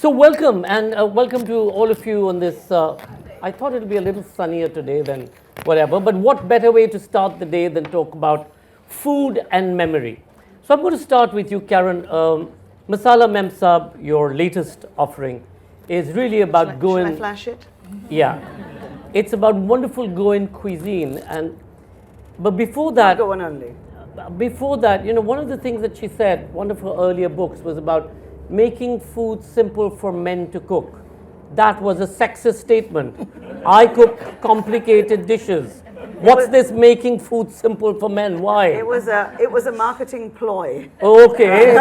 So welcome and welcome to all of you on this. I thought it would be a little sunnier today than whatever, but what better way to start the day than talk about food and memory. So I'm going to start with you, Karen. Masala Mem Saab, your latest offering, is really about Goan. Shall I flash it? Yeah, it's about wonderful Goan cuisine, but before that, Goan only. before that, one of the things that she said, one of her earlier books was about making food simple for men to cook. That was a sexist statement. I cook complicated dishes. What's this making food simple for men? Why? It was a marketing ploy. Okay.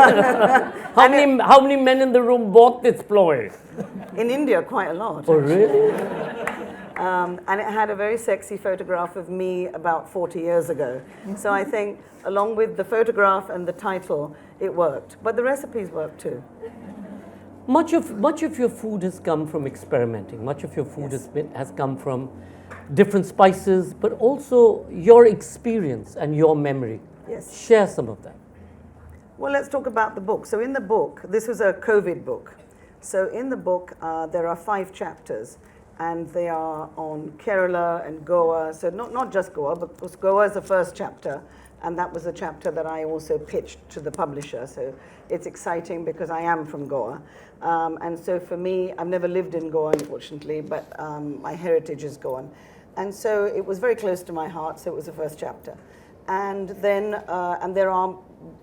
How many men in the room bought this ploy? In India, quite a lot. Oh, really? And it had a very sexy photograph of me about 40 years ago. So I think, along with the photograph and the title, it worked. But the recipes worked too. Much of your food has come from experimenting. Much of your food has come from different spices, but also your experience and your memory. Yes. Share some of that. Well, let's talk about the book. So in the book, this was a COVID book. So in the book, there are 5 chapters, and they are on Kerala and Goa. So not just Goa, but because Goa is the first chapter, and that was a chapter that I also pitched to the publisher. So it's exciting because I am from Goa. And so for me, I've never lived in Goa, unfortunately, but my heritage is Goan. And so it was very close to my heart, so it was the first chapter. And then, and there are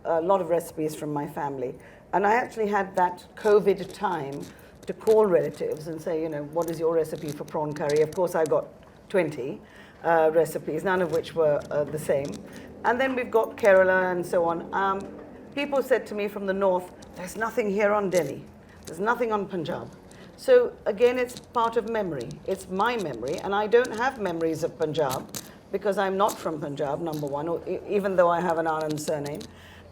a lot of recipes from my family. And I actually had that COVID time to call relatives and say, what is your recipe for prawn curry? Of course, I got 20 recipes, none of which were the same. And then we've got Kerala and so on. People said to me from the north, there's nothing here on Delhi. There's nothing on Punjab. So again, it's part of memory. It's my memory, and I don't have memories of Punjab because I'm not from Punjab, number one, even though I have an Anand surname.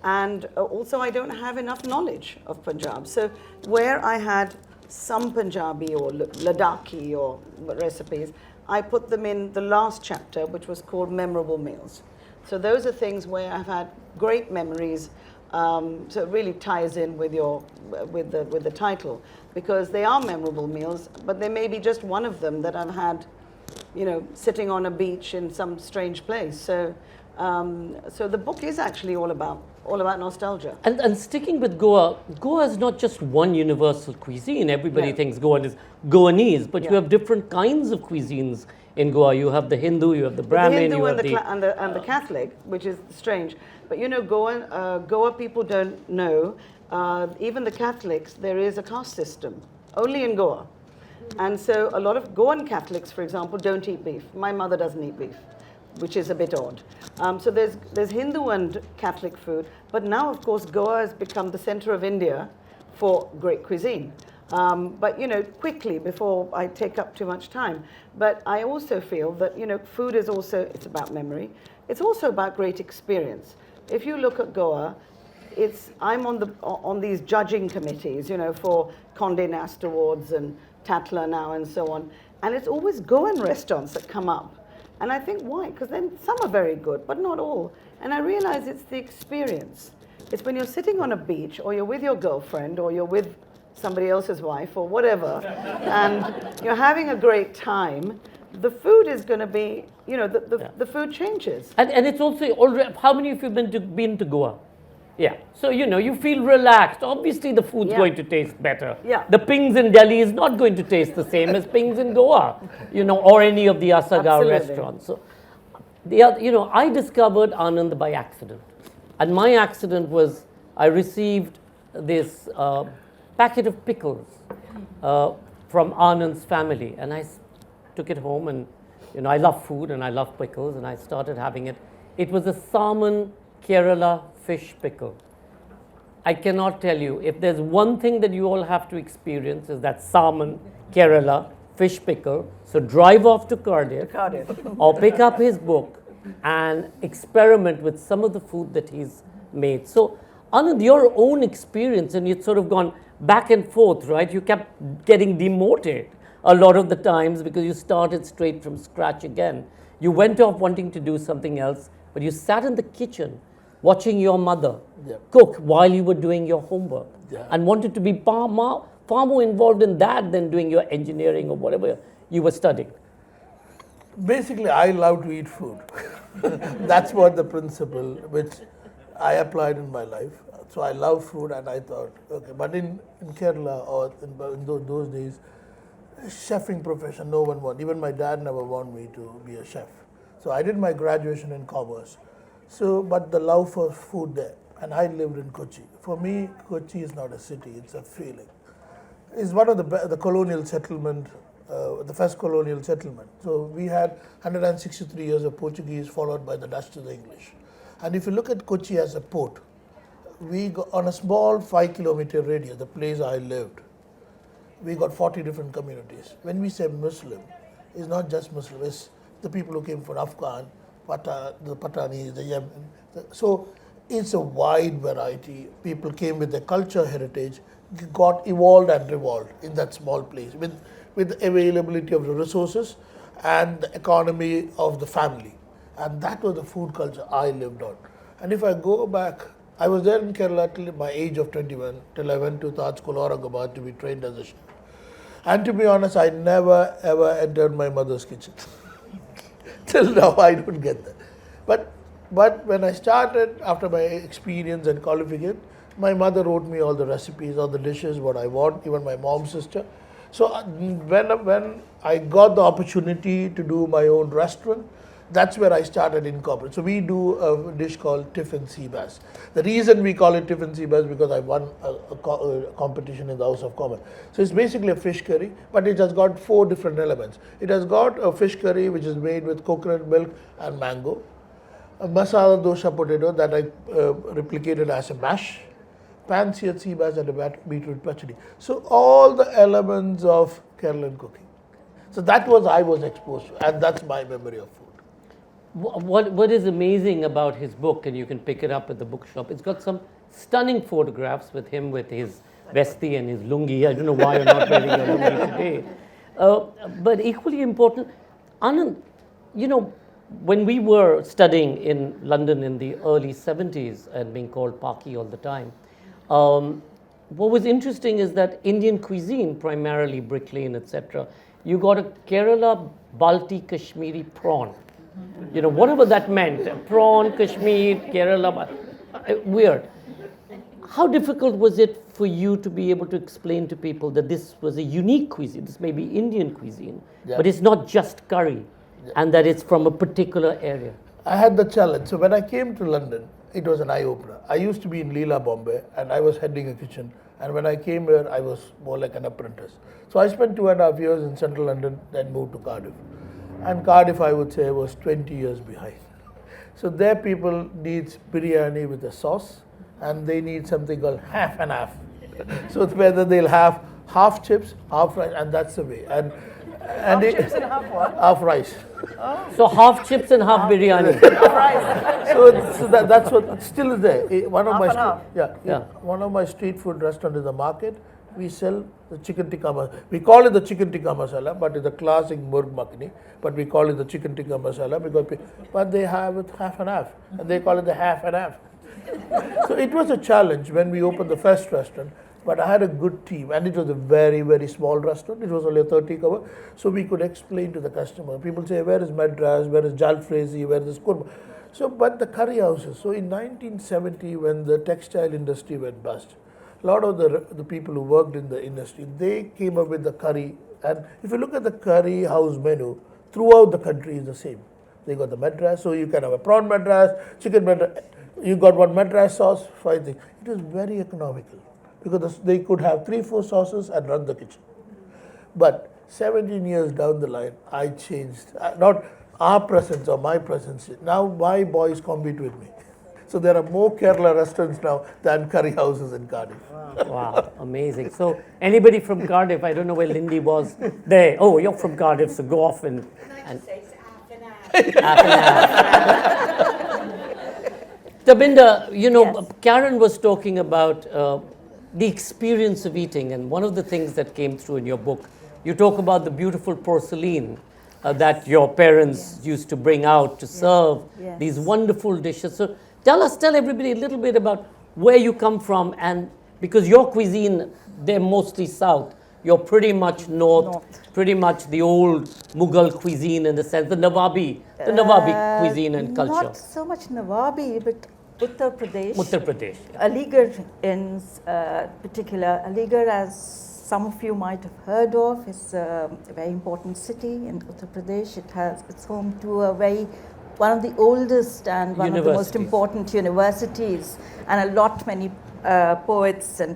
And also I don't have enough knowledge of Punjab. So where I had some Punjabi or Ladakhi or recipes, I put them in the last chapter, which was called Memorable Meals. So those are things where I've had great memories. So it really ties in with the title, because they are memorable meals, but there may be just one of them that I've had, sitting on a beach in some strange place. So the book is actually all about nostalgia. And sticking with Goa, Goa is not just one universal cuisine. Everybody thinks Goan is Goanese, but you have different kinds of cuisines in Goa. You have the Hindu, you have the Brahmin, the you have and the Catholic, which is strange. But Goa people don't know. Even the Catholics, there is a caste system only in Goa, and so a lot of Goan Catholics, for example, don't eat beef. My mother doesn't eat beef, which is a bit odd. So there's Hindu and Catholic food, but now of course Goa has become the center of India for great cuisine. But quickly, before I take up too much time, but I also feel that food is also, it's about memory. It's also about great experience. If you look at Goa, I'm on these judging committees, for Condé Nast Awards and Tatler now and so on, and it's always Goan restaurants that come up. And I think, why? Because then some are very good, but not all. And I realize it's the experience. It's when you're sitting on a beach, or you're with your girlfriend, or you're with somebody else's wife, or whatever, and you're having a great time, the food is going to be, the food changes. And it's also already, how many of you have been to Goa? Yeah. So, you feel relaxed. Obviously, the food's going to taste better. Yeah. The pings in Delhi is not going to taste the same as pings in Goa, or any of the Asagaon restaurants. So, I discovered Anand by accident. And my accident was I received this packet of pickles from Anand's family. And I took it home, and, I love food and I love pickles, and I started having it. It was a salmon Kerala fish pickle. I cannot tell you, if there's one thing that you all have to experience, is that salmon Kerala fish pickle. So drive off to Cardiff. Or pick up his book and experiment with some of the food that he's made. So Anand, your own experience, and you'd sort of gone back and forth, right? You kept getting demoted a lot of the times because you started straight from scratch again. You went off wanting to do something else, but you sat in the kitchen watching your mother cook while you were doing your homework and wanted to be far more involved in that than doing your engineering or whatever you were studying. Basically, I love to eat food. That's what the principle which I applied in my life. So I love food, and I thought, okay, but in Kerala or in those days, chefing profession, no one wanted. Even my dad never wanted me to be a chef. So I did my graduation in commerce. So, but the love for food there, and I lived in Kochi. For me, Kochi is not a city; it's a feeling. It's one of the colonial settlement, the first colonial settlement. So we had 163 years of Portuguese, followed by the Dutch to the English. And if you look at Kochi as a port, we got on a small 5-kilometer radius, the place I lived, we got 40 different communities. When we say Muslim, it's not just Muslim, it's the people who came from Afghan, the Patanis, the Yemen. So it's a wide variety. People came with their culture, heritage, got evolved and revolved in that small place with the availability of the resources and the economy of the family. And that was the food culture I lived on. And if I go back, I was there in Kerala till my age of 21, till I went to Taj School, Aurangabad to be trained as a chef. And to be honest, I never ever entered my mother's kitchen. Till now, I don't get that. But when I started, after my experience and qualification, my mother wrote me all the recipes, all the dishes, what I want, even my mom's sister. So when I got the opportunity to do my own restaurant, that's where I started incorporating. So we do a dish called tiffin sea bass. The reason we call it tiffin sea bass is because I won a competition in the House of Commons. So it's basically a fish curry, but it has got 4 different elements. It has got a fish curry which is made with coconut milk and mango, a masala dosha potato that I replicated as a mash, pan-seared sea bass and a beetroot pachadi. So all the elements of Kerala cooking. So that was I was exposed to, and that's my memory of food. What is amazing about his book, and you can pick it up at the bookshop, it's got some stunning photographs with him with his vesti and his lungi. I don't know why you're not wearing your lungi today. But equally important, Anand, you know, when we were studying in London in the early 70s and being called Paki all the time, what was interesting is that Indian cuisine, primarily brick lane, etc., you got a Kerala Balti Kashmiri prawn. You know, whatever that meant, prawn, Kashmir, Kerala, weird. How difficult was it for you to be able to explain to people that this was a unique cuisine, this may be Indian cuisine, but it's not just curry, and that it's from a particular area? I had the challenge. So when I came to London, it was an eye-opener. I used to be in Leela, Bombay, and I was heading a kitchen. And when I came here, I was more like an apprentice. So I spent 2.5 years in central London, then moved to Cardiff. And Cardiff, I would say, was 20 years behind. So their people need biryani with a sauce, and they need something called half and half. So whether they'll have half chips, half rice, and that's the way. And half chips and half what? Half rice. Oh. So half chips and half biryani. Half rice. So that's what still is there. One of half my and half. One of my street food restaurants is the market. We sell the chicken tikka masala. We call it the chicken tikka masala, but it's a classic murg makhani. But we call it the chicken tikka masala because but they have it half and half, and they call it the half and half. So it was a challenge when we opened the first restaurant. But I had a good team, and it was a very, very small restaurant. It was only a 30 cover, so we could explain to the customer. People say, where is Madras, where is Jalfrezi, where is Gourmand? So, but the curry houses. So in 1970, when the textile industry went bust, a lot of the people who worked in the industry, they came up with the curry. And if you look at the curry house menu, throughout the country is the same. They got the Madras, so you can have a prawn Madras, chicken Madras. You got one Madras sauce, 5 things. It was very economical, because they could have 3-4 sauces and run the kitchen. But 17 years down the line, I changed. Not our presence or my presence. Now my boys compete with me. So there are more Kerala restaurants now than curry houses in Cardiff. Wow, amazing. So anybody from Cardiff, I don't know where Lindy was there. Oh, you're from Cardiff, so go off and half and half. Tabinda, you know, yes. Karen was talking about the experience of eating, and one of the things that came through in your book, you talk about the beautiful porcelain that your parents used to bring out to serve these wonderful dishes. So tell everybody a little bit about where you come from, and because your cuisine, they're mostly south. You're pretty much north, pretty much the old Mughal cuisine in the sense, the Nawabi cuisine and culture. Not so much Nawabi, but Uttar Pradesh. Uttar Pradesh. Aligarh in particular. Aligarh, as some of you might have heard of, is a very important city in Uttar Pradesh. It's home to one of the oldest and one of the most important universities, and many poets and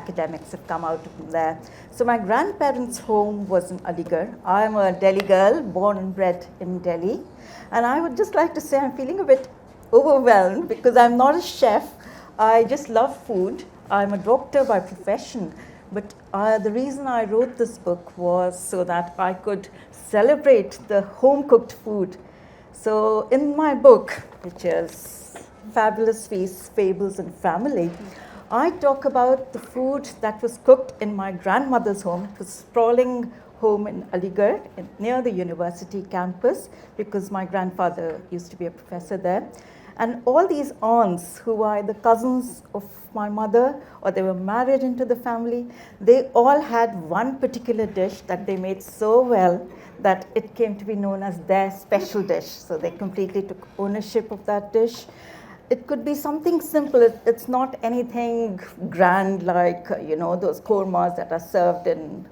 academics have come out from there. So my grandparents' home was in Aligarh. I'm a Delhi girl, born and bred in Delhi. And I would just like to say I'm feeling a bit overwhelmed because I'm not a chef. I just love food. I'm a doctor by profession. But the reason I wrote this book was so that I could celebrate the home-cooked food. So in my book, which is Fabulous Feasts, Fables and Family, I talk about the food that was cooked in my grandmother's home. It was a sprawling home in Aligarh near the university campus because my grandfather used to be a professor there. And all these aunts who are the cousins of my mother or they were married into the family, they all had one particular dish that they made so well that it came to be known as their special dish. So they completely took ownership of that dish. It could be something simple. It's not anything grand like, those kormas that are served in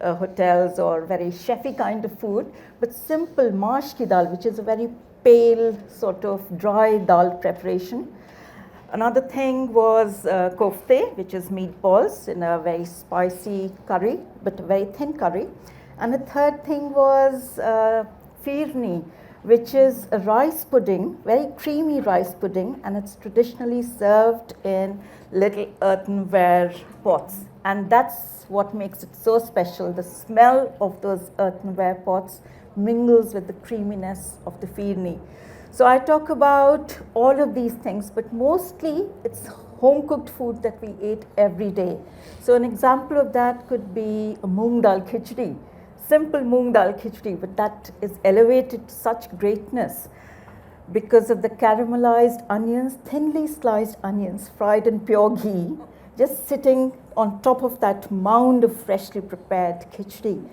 hotels or very chefy kind of food, but simple mash ki dal, which is a very pale sort of dry dal preparation. Another thing was kofte, which is meatballs in a very spicy curry, but a very thin curry. And the third thing was firni, which is a rice pudding, very creamy rice pudding, and it's traditionally served in little earthenware pots. And that's what makes it so special. The smell of those earthenware pots mingles with the creaminess of the firni. So I talk about all of these things, but mostly it's home-cooked food that we ate every day. So an example of that could be a moong dal khichdi. Simple moong dal khichdi, but that is elevated to such greatness because of the caramelized onions, thinly sliced onions, fried in pure ghee, just sitting on top of that mound of freshly prepared khichdi.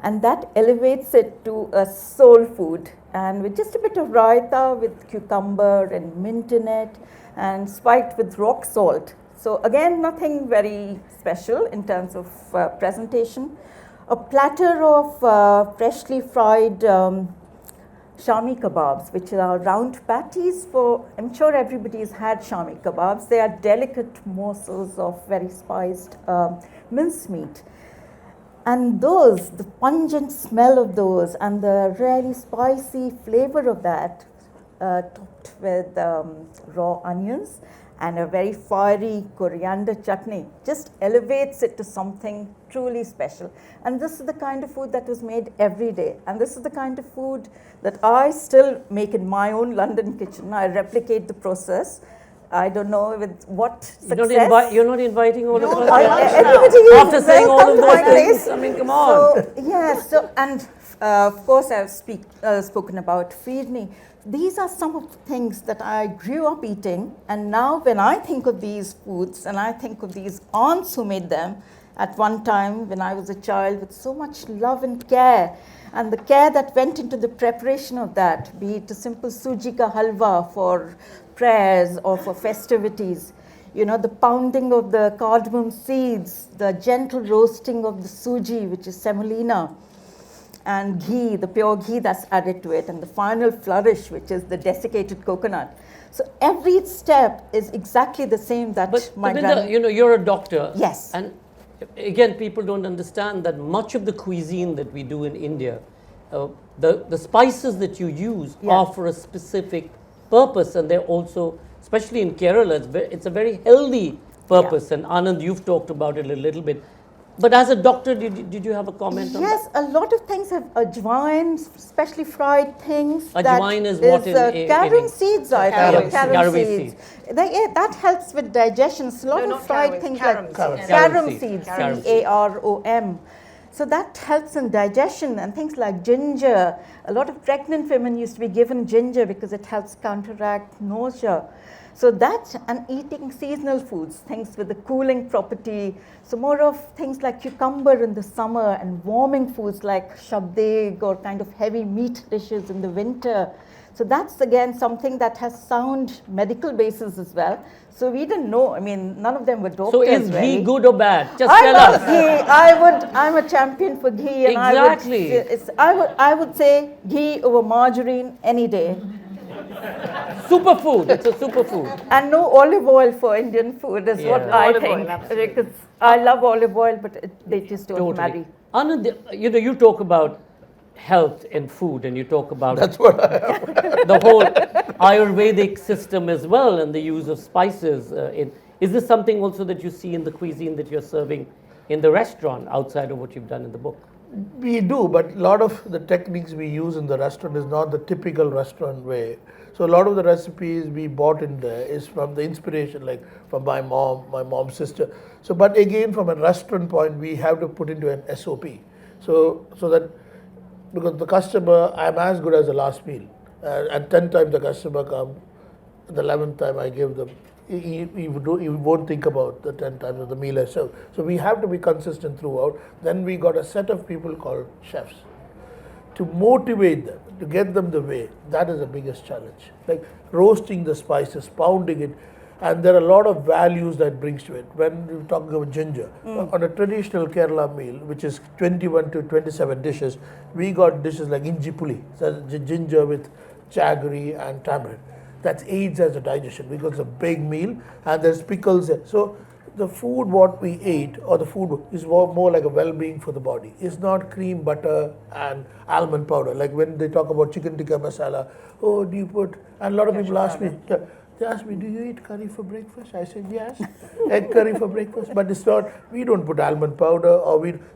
And that elevates it to a soul food. And with just a bit of raita with cucumber and mint in it and spiked with rock salt. So again, nothing very special in terms of presentation. A platter of freshly fried shami kebabs, which are round patties I'm sure everybody's had shami kebabs. They are delicate morsels of very spiced mincemeat. And the pungent smell of those and the really spicy flavor of that, topped with raw onions and a very fiery coriander chutney, just elevates it to something truly special. And this is the kind of food that was made every day. And this is the kind of food that I still make in my own London kitchen. I replicate the process. I don't know with what success. You're not inviting all of us After saying all of those things. I mean, come on. And of course I've spoken about firni. These are some of the things that I grew up eating, and now when I think of these foods and I think of these aunts who made them at one time when I was a child with so much love and care, and the care that went into the preparation of that, be it a simple suji ka halwa for prayers or for festivities, the pounding of the cardamom seeds, the gentle roasting of the suji, which is semolina, and ghee, the pure ghee that's added to it, and the final flourish, which is the desiccated coconut. So every step is exactly the same that my grandmother. You're a doctor. Yes. And again, people don't understand that much of the cuisine that we do in India, the spices that you use are for a specific purpose, and they're also, especially in Kerala, it's a very healthy purpose. And Anand, you've talked about it a little bit. But as a doctor, did you have a comment on that? Yes, a lot of things have ajwain, especially fried things. Ajwain is what in carom seeds, I think. Carom seeds. That helps with digestion. So a lot of fried things like carom seeds, C-A-R-O-M. So that helps in digestion, and things like ginger. A lot of pregnant women used to be given ginger because it helps counteract nausea. So that and eating seasonal foods, things with the cooling property. So more of things like cucumber in the summer and warming foods like shabdeg or kind of heavy meat dishes in the winter. So that's again something that has sound medical basis as well. So we didn't know. I mean, none of them were doctors. So is really. ghee good or bad? Just I tell love us. ghee. I'm a champion for ghee, and Exactly. I would say ghee over margarine any day. Superfood. It's a superfood. And no olive oil for Indian food is what Yeah. I Olive think. oil, absolutely. Because I love olive oil, but they just don't Totally. marry. Anand, you talk about health in food, and you talk about That's what I am. the whole Ayurvedic system as well, and the use of spices. Is this something also that you see in the cuisine that you're serving in the restaurant outside of what you've done in the book? We do, but a lot of the techniques we use in the restaurant is not the typical restaurant way. So a lot of the recipes we bought in there is from the inspiration, like from my mom's sister. So, but again, from a restaurant point, we have to put into an SOP. So that because the customer, I'm as good as the last meal, and 10 times the customer come, the 11th time I give them. He won't think about the 10 times of the meal I serve. So we have to be consistent throughout. Then we got a set of people called chefs to motivate them, to get them the way. That is the biggest challenge. Like roasting the spices, pounding it, and there are a lot of values that brings to it. When you talk about ginger, on a traditional Kerala meal, which is 21 to 27 dishes, we got dishes like inji puli, so ginger with jaggery and tamarind. That aids as a digestion because it's a big meal and there's pickles there. So the food what we ate or the food is more like a well-being for the body. It's not cream, butter and almond powder. Like when they talk about chicken tikka masala, oh, do you put, and a lot of people ask me, they ask me, do you eat curry for breakfast? I said, yes, egg curry for breakfast. But it's not, we don't put almond powder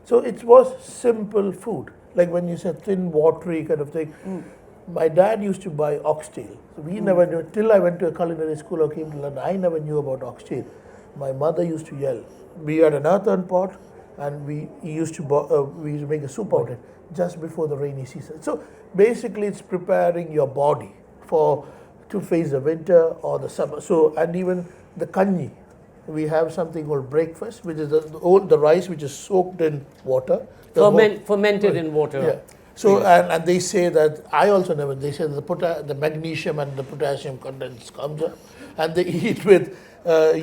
so it was simple food. Like when you said thin, watery kind of thing. My dad used to buy oxtail. So we never knew, till I went to a culinary school or came to London, I never knew about oxtail. My mother used to yell. We had an earthen pot and we used to make a soup out of it just before the rainy season. So basically it's preparing your body to face the winter or the summer. So, and even the kanji, we have something called breakfast, which is the rice which is soaked in water. Fermented in water. Yeah. So, and they say that, I also never, they say that the magnesium and the potassium content comes up and they eat with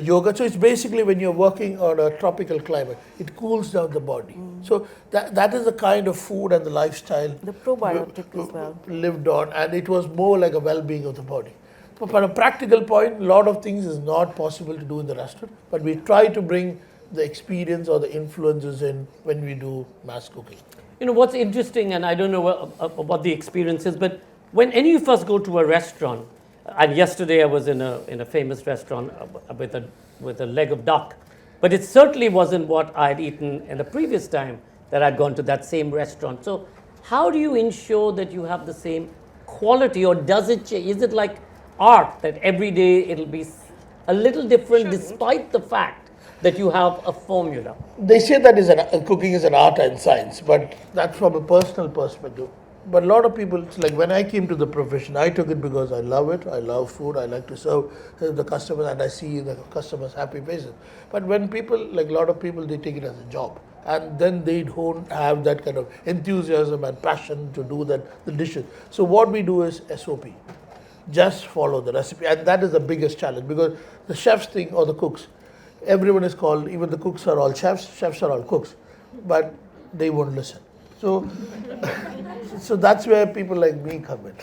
yogurt. So it's basically when you're working on a tropical climate, it cools down the body. So that is the kind of food and the lifestyle The probiotic as well. lived on, and it was more like a well-being of the body. But from a practical point, a lot of things is not possible to do in the restaurant, but we try to bring the experience or the influences in when we do mass cooking. You know, what's interesting, and I don't know what the experience is, but when any of us go to a restaurant, and yesterday I was in a famous restaurant with a leg of duck, but it certainly wasn't what I'd eaten in the previous time that I'd gone to that same restaurant. So how do you ensure that you have the same quality, or does it change? Is it like art that every day it'll be a little different despite the fact that you have a formula? They say that cooking is an art and science, but that's from a personal perspective. But a lot of people, it's like when I came to the profession, I took it because I love it. I love food. I like to serve the customers, and I see the customers' happy faces. But when people, like a lot of people, they take it as a job, and then they don't have that kind of enthusiasm and passion to do the dishes. So what we do is SOP. Just follow the recipe, and that is the biggest challenge, because the chefs think, or the cooks, everyone is called, even the cooks are all chefs are all cooks, but they won't listen. So, so that's where people like me come in,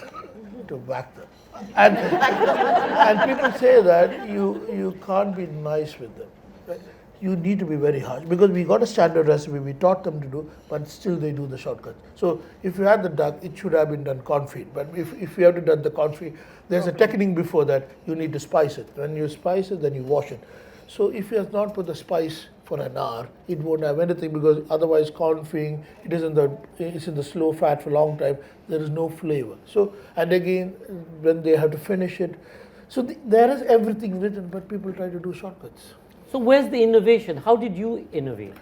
to back them. And people say that you can't be nice with them. Right? You need to be very harsh, because we got a standard recipe we taught them to do, but still they do the shortcuts. So if you had the duck, it should have been done confit. But if you have to do the confit, there's a technique before that. You need to spice it. When you spice it, then you wash it. So if you have not put the spice for an hour, it won't have anything, because otherwise confing, it's in the slow fat for a long time, there is no flavor. So, and again, when they have to finish it, so there is everything written, but people try to do shortcuts. So where's the innovation? How did you innovate?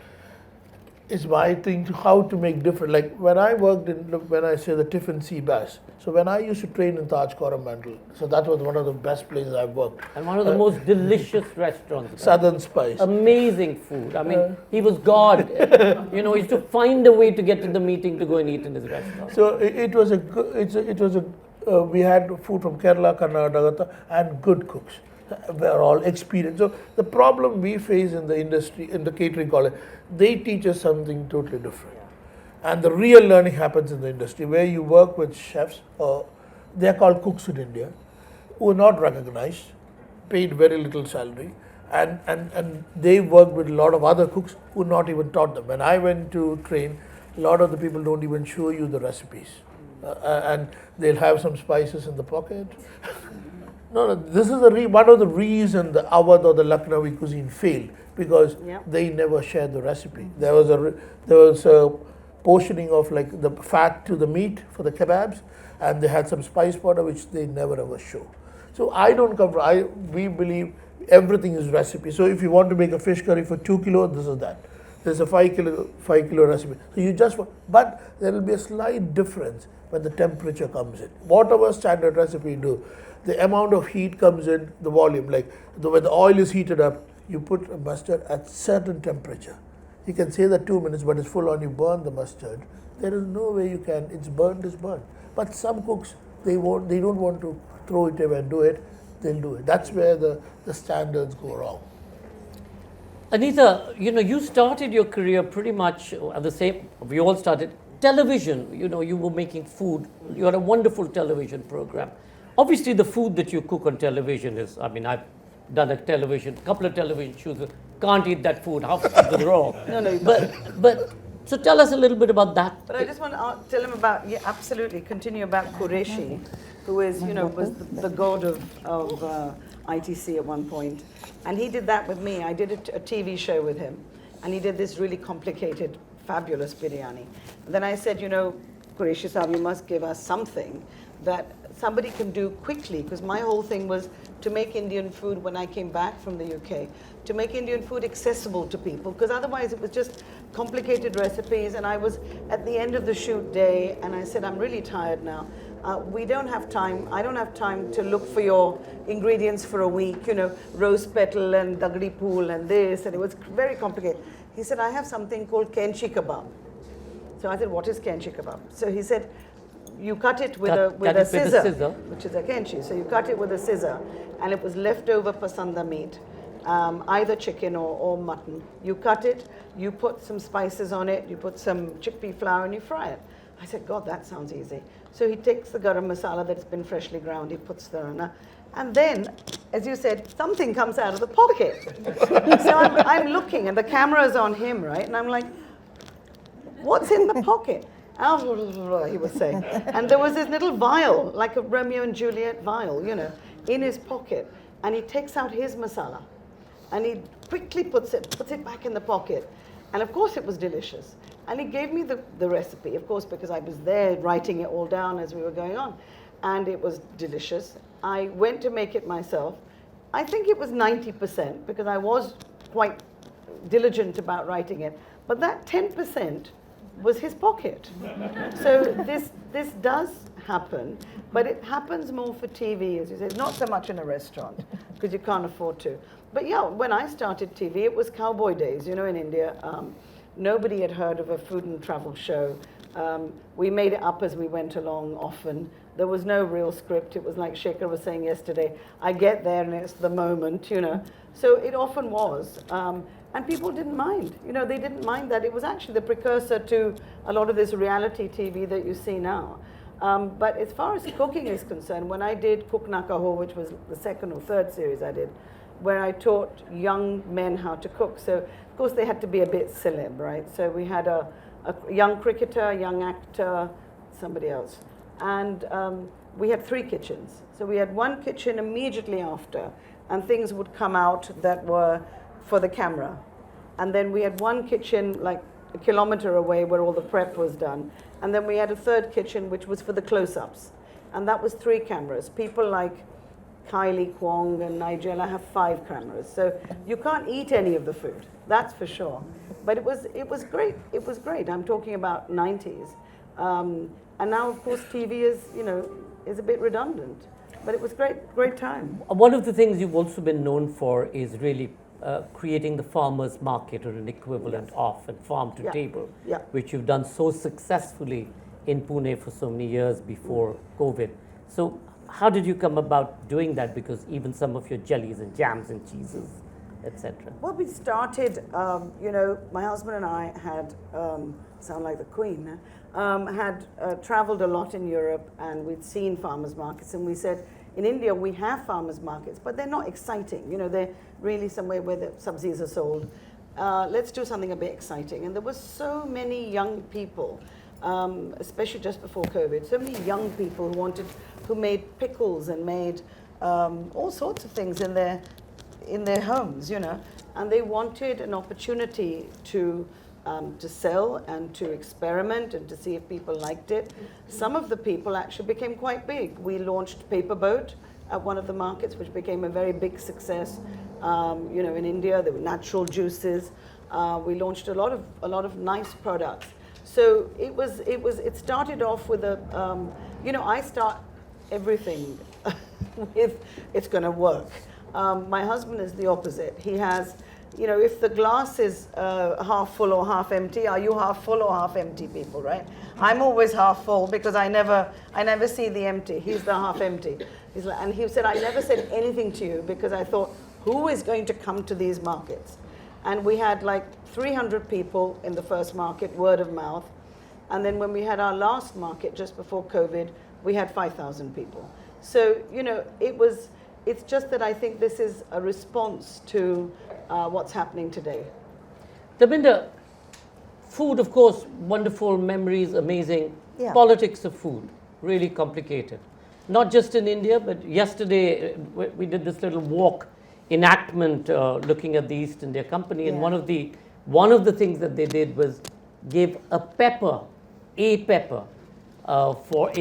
is my thing to how to make different. Like when I worked when I say the Tiffin Sea Bass. So when I used to train in Taj Coromandel, so that was one of the best places I've worked. And one of the most delicious restaurants. Southern Spice. Amazing food. I mean, he was God. He used to find a way to get to the meeting to go and eat in his restaurant. So it was we had food from Kerala, Karnataka, and good cooks. We're all experienced. So the problem we face in the industry, in the catering college, they teach us something totally different. And the real learning happens in the industry where you work with chefs, they're called cooks in India, who are not recognized, paid very little salary, and they work with a lot of other cooks who not even taught them. When I went to train, a lot of the people don't even show you the recipes. And they'll have some spices in the pocket. No, this is one of the reasons the Awadh or the Lucknowi cuisine failed, because they never shared the recipe. There was a portioning of like the fat to the meat for the kebabs, and they had some spice powder which they never ever show. So I don't come from, we believe everything is recipe. So if you want to make a fish curry for 2 kilos, this is that. There's a 5 kilo recipe. So you just, but there will be a slight difference when the temperature comes in. Whatever standard recipe you do, the amount of heat comes in, the volume, like when the oil is heated up, you put a mustard at certain temperature. You can say that 2 minutes, but it's full on, you burn the mustard. There is no way you can, it's burnt. But some cooks, they don't want to throw it away and do it, they'll do it. That's where the standards go wrong. Anita, you started your career pretty much at the same, we all started, television, you were making food, you had a wonderful television program. Obviously the food that you cook on television is, I've done a couple of television shoots, can't eat that food, half of it raw. No. But so tell us a little bit about that. But I just want to tell him about, absolutely, continue about Qureshi, who is, was the god of ITC at one point. And he did that with me. I did a TV show with him, and he did this really complicated, fabulous biryani. And then I said, Qureshi Saab, you must give us something that somebody can do quickly, because my whole thing was to make Indian food when I came back from the UK, to make Indian food accessible to people, because otherwise it was just complicated recipes. And I was at the end of the shoot day, and I said, I'm really tired now. We don't have time. I don't have time to look for your ingredients for a week, rose petal and dagdi pool and this, and it was very complicated. He said, I have something called kenchi kebab. So I said, what is kenchi kebab? So he said, you cut it with a scissor, which is a kenchi. So you cut it with a scissor, and it was leftover pasanda meat, either chicken or mutton. You cut it, you put some spices on it, you put some chickpea flour, and you fry it. I said, God, that sounds easy. So he takes the garam masala that's been freshly ground, he puts the, and then, as you said, something comes out of the pocket. So I'm looking, and the camera is on him, right? And I'm like, what's in the pocket? He was saying. And there was this little vial, like a Romeo and Juliet vial, in his pocket. And he takes out his masala, and he quickly puts it back in the pocket. And of course it was delicious. And he gave me the recipe, of course, because I was there writing it all down as we were going on. And it was delicious. I went to make it myself. I think it was 90%, because I was quite diligent about writing it. But that 10% was his pocket. So this does happen, but it happens more for TV, as you say, not so much in a restaurant, because you can't afford to. But yeah, when I started TV, it was cowboy days, in India. Nobody had heard of a food and travel show. We made it up as we went along often. There was no real script. It was like Shekhar was saying yesterday, I get there and it's the moment, So it often was. And people didn't mind. They didn't mind that. It was actually the precursor to a lot of this reality TV that you see now. But as far as cooking is concerned, when I did Cook Na Kaho, which was the second or third series I did, where I taught young men how to cook. So, of course, they had to be a bit celeb, right? So we had a young cricketer, a young actor, somebody else. And we had 3 kitchens. So we had one kitchen immediately after, and things would come out that were for the camera. And then we had one kitchen like a kilometer away where all the prep was done. And then we had a third kitchen which was for the close-ups. And that was 3 cameras. People like Kylie Kwong and Nigella have 5 cameras. So you can't eat any of the food, that's for sure. But it was great. It was great. I'm talking about 90s. And now, of course, TV is a bit redundant. But it was great time. One of the things you've also been known for is really creating the farmer's market or an equivalent of and farm to table, which you've done so successfully in Pune for so many years before COVID. So how did you come about doing that? Because even some of your jellies and jams and cheeses, etc. Well, we started, my husband and I had, sound like the Queen, had traveled a lot in Europe, and we'd seen farmers markets, and we said, in India we have farmers markets, but they're not exciting. They're really somewhere where the sabzis are sold. Let's do something a bit exciting. And there were so many young people, especially just before COVID, so many young people who made pickles and made all sorts of things in their homes, and they wanted an opportunity to sell and to experiment and to see if people liked it. Some of the people actually became quite big. We launched Paper Boat at one of the markets, which became a very big success. In India, there were natural juices. We launched a lot of nice products. So it started off with I start everything with it's going to work. My husband is the opposite. He has, if the glass is half full or half empty, are you half full or half empty people, right? I'm always half full because I never see the empty. He's the half empty. And he said, I never said anything to you because I thought, who is going to come to these markets? And we had like 300 people in the first market, word of mouth. And then when we had our last market just before COVID, we had 5,000 people. So, it's just that I think this is a response to what's happening today. Tabinda, food, of course, wonderful memories, amazing. Yeah. Politics of food, really complicated. Not just in India, but yesterday we did this little walk enactment looking at the East India Company, and one of the things that they did was give a pepper in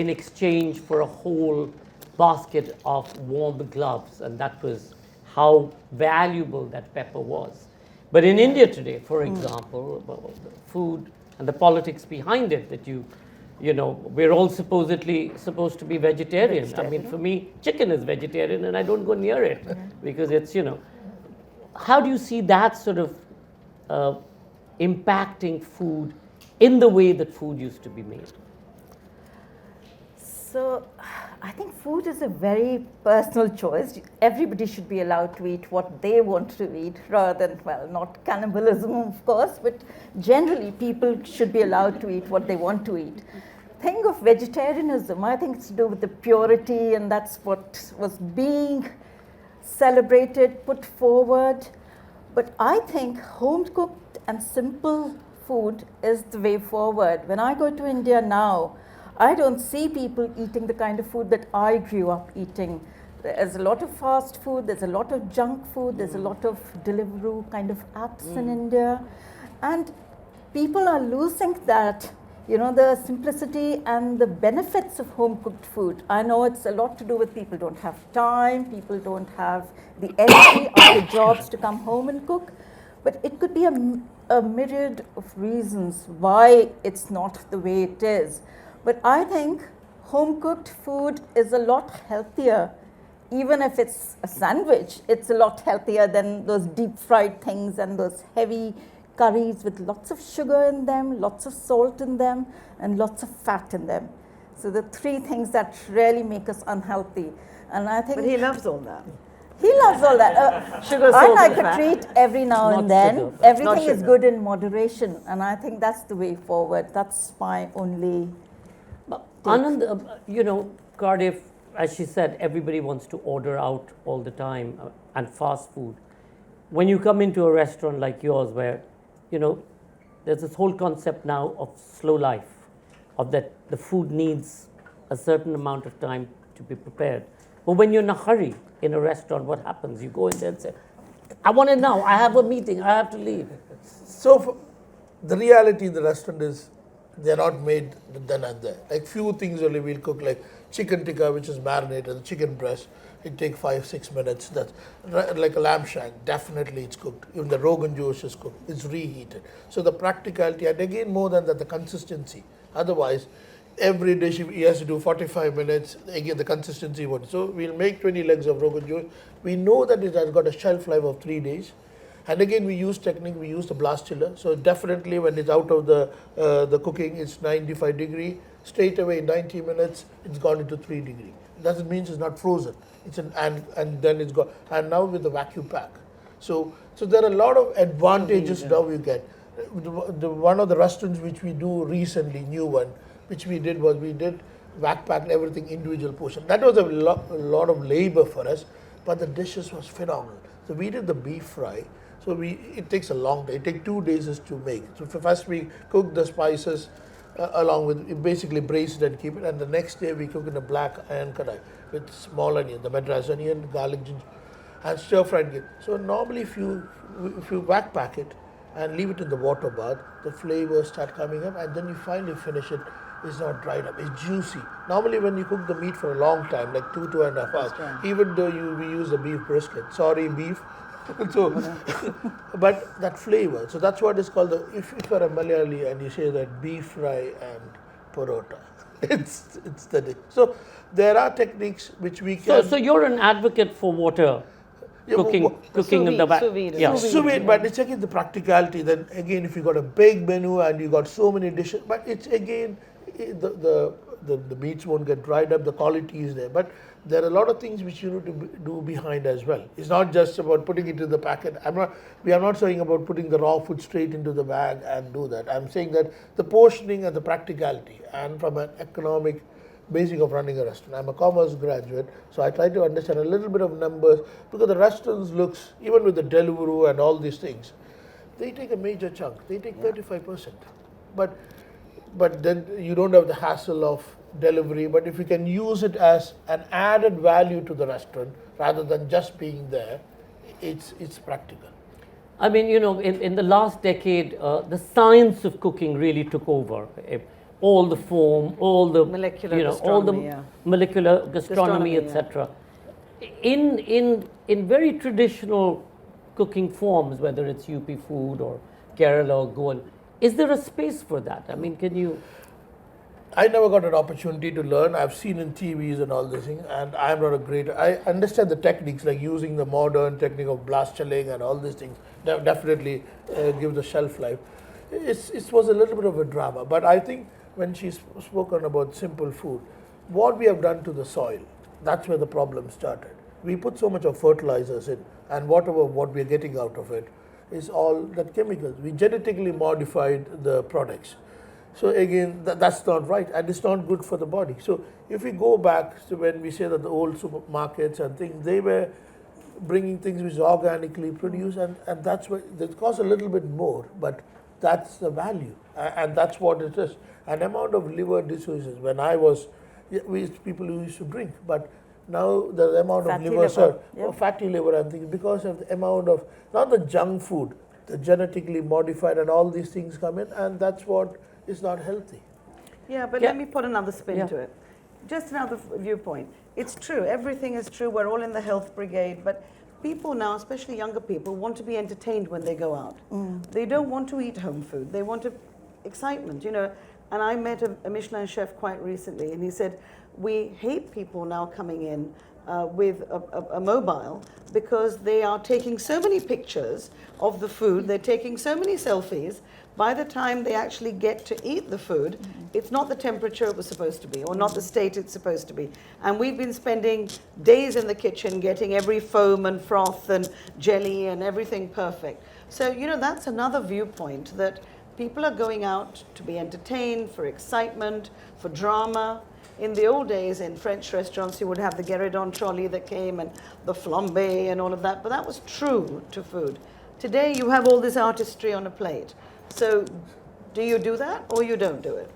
exchange for a whole basket of warm gloves, and that was how valuable that pepper was. But in India today, for example, the food and the politics behind it, that we're all supposed to be vegetarian. I mean, for me, chicken is vegetarian and I don't go near it because it's, how do you see that sort of impacting food in the way that food used to be made? So I think food is a very personal choice. Everybody should be allowed to eat what they want to eat rather than, not cannibalism, of course, but generally people should be allowed to eat what they want to eat. Thing of vegetarianism, I think it's to do with the purity, and that's what was being celebrated, put forward. But I think home-cooked and simple food is the way forward. When I go to India now, I don't see people eating the kind of food that I grew up eating. There's a lot of fast food, there's a lot of junk food, there's a lot of Deliveroo kind of apps in India. And people are losing that, the simplicity and the benefits of home-cooked food. I know it's a lot to do with people don't have time, people don't have the energy after jobs to come home and cook. But it could be a myriad of reasons why it's not the way it is. But I think home-cooked food is a lot healthier. Even if it's a sandwich, it's a lot healthier than those deep-fried things and those heavy curries with lots of sugar in them, lots of salt in them, and lots of fat in them. So the 3 things that really make us unhealthy. And I think. But he loves all that. He loves all that. Sugar, I salt, like and a fat. treat every now Not and then. sugar. Everything Not is sugar. good in moderation, and I think that's the way forward. That's my only. Anand, Cardiff, as she said, everybody wants to order out all the time and fast food. When you come into a restaurant like yours where, there's this whole concept now of slow life, of that the food needs a certain amount of time to be prepared. But when you're in a hurry in a restaurant, what happens? You go in there and say, I want it now, I have a meeting, I have to leave. So the reality in the restaurant is They're not made then and there. Like few things only we'll cook, like chicken tikka, which is marinated, the chicken breast. It takes 5-6 minutes. That's like a lamb shank. Definitely, it's cooked. Even the rogan josh is cooked. It's reheated. So the practicality, and again more than that, the consistency. Otherwise, every dish he has to do 45 minutes. Again, the consistency won't. So we'll make 20 legs of rogan josh. We know that it has got a shelf life of 3 days. And again, we use technique. We use the blast chiller. So definitely, when it's out of the cooking, it's 95 degree. Straight away, 90 minutes, it's gone into 3 degree. Doesn't mean it's not frozen. It's and then it's gone. And now with the vacuum pack. So there are a lot of advantages now you get. One of the restaurants which we do recently, new one, which we did was we did vac packed everything individual portion. That was a lot of labor for us, but the dishes was phenomenal. So we did the beef fry. So it takes a long day. It takes 2 days to make. So first we cook the spices along with basically braise it and keep it, and the next day we cook in a black iron kadai with small onion, the madras onion, garlic, ginger, and stir fried it. So normally if you vac pack it and leave it in the water bath, the flavors start coming up, and then you finally finish it. It's not dried up. It's juicy. Normally when you cook the meat for a long time, like 2.5 hours, even though we use the beef brisket, sorry beef. So, but that flavor. So that's what is called if you're a Malayali and you say that beef fry and parota, it's the dish. So there are techniques which we can. So you're an advocate for water cooking in the back. Sous vide, but it's again the practicality. Then again, if you got a big menu and you got so many dishes, but it's again the meats won't get dried up. The quality is there, but there are a lot of things which you need to do behind as well. It's not just about putting it in the packet. We are not saying about putting the raw food straight into the bag and do that. I'm saying that the portioning and the practicality, and from an economic basic of running a restaurant. I'm a commerce graduate, so I try to understand a little bit of numbers, because the restaurants looks, even with the Deliveroo and all these things, they take a major chunk. They take 35%. But then you don't have the hassle of delivery. But if you can use it as an added value to the restaurant rather than just being there, it's practical. I mean, in the last decade, the science of cooking really took over. All the foam, all the molecular gastronomy, etc. In very traditional cooking forms, whether it's UP food or Kerala or Goan, is there a space for that? I mean, can you? I never got an opportunity to learn. I've seen in TVs and all this thing, and I'm not a great. I understand the techniques, like using the modern technique of blast chilling and all these things. Definitely gives a shelf life. It was a little bit of a drama, but I think when she's spoken about simple food, what we have done to the soil, that's where the problem started. We put so much of fertilizers in, and what we are getting out of it is all that chemicals. We genetically modified the products. So again, that's not right, and it's not good for the body. So if we go back to when we say that the old supermarkets and things, they were bringing things which is organically produced, and that's why it costs a little bit more, but that's the value, and that's what it is. An amount of liver diseases, when I was, people who used to drink, but now the amount of fatty liver, I'm thinking, because of the amount of, not the junk food, the genetically modified and all these things come in, and that's what is not healthy. Yeah, but let me put another spin to it. Just another viewpoint. It's true, everything is true, we're all in the health brigade, but people now, especially younger people, want to be entertained when they go out. They don't want to eat home food, they want excitement, And I met a Michelin chef quite recently, and he said, we hate people now coming in with a mobile, because they are taking so many pictures of the food, they're taking so many selfies. By the time they actually get to eat the food, it's not the temperature it was supposed to be, or not the state it's supposed to be. And we've been spending days in the kitchen getting every foam and froth and jelly and everything perfect. So, that's another viewpoint, that people are going out to be entertained, for excitement, for drama. In the old days, in French restaurants, you would have the guéridon trolley that came, and the flambé and all of that, but that was true to food. Today, you have all this artistry on a plate. So, do you do that, or you don't do it?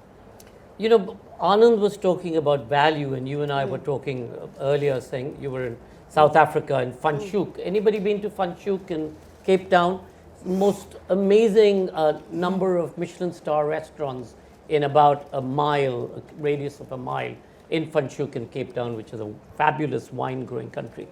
Anand was talking about value, and you and I were talking earlier, saying you were in South Africa, in Van Schaick. Anybody been to Van Schaick in Cape Town? Most amazing number of Michelin star restaurants in about a mile, a radius of a mile, in Van Schuik in Cape Town, which is a fabulous wine-growing country.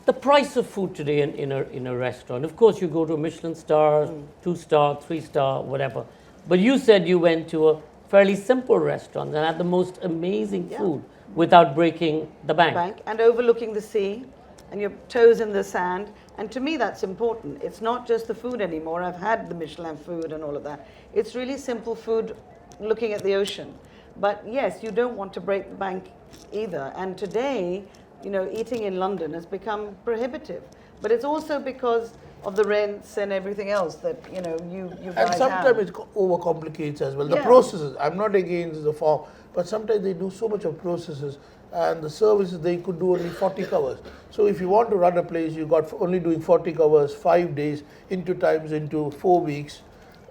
The price of food today in a restaurant, of course, you go to a Michelin star, 2-star, 3-star, whatever. But you said you went to a fairly simple restaurant and had the most amazing food without breaking the bank. And overlooking the sea and your toes in the sand. And to me, that's important. It's not just the food anymore. I've had the Michelin food and all of that. It's really simple food looking at the ocean. But yes, you don't want to break the bank either. And today, you know, eating in London has become prohibitive. But it's also because of the rents and everything else that, you know, you guys And sometimes have. it overcomplicates as well. The Yeah. processes, I'm not against the form, but sometimes they do so much of processes and the services, they could do only 40 covers. So if you want to run a place, you got only doing 40 covers, 5 days, into 4 weeks,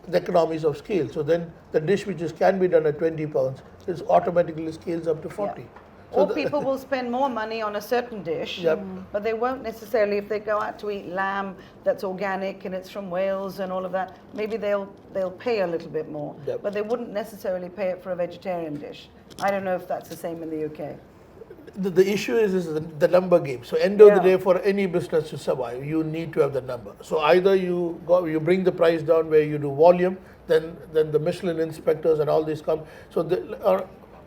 the economies of scale. So then the dish which can be done at 20 pounds, it automatically scales up to 40. Or people will spend more money on a certain dish, Yep. but they won't necessarily, if they go out to eat lamb that's organic and it's from Wales and all of that, maybe they'll pay a little bit more, Yep. but they wouldn't necessarily pay it for a vegetarian dish. I don't know if that's the same in the UK. The issue is the number game. So end of the Yeah. day, for any business to survive, you need to have the number. So either you bring the price down where you do volume, then the Michelin inspectors and all these come. So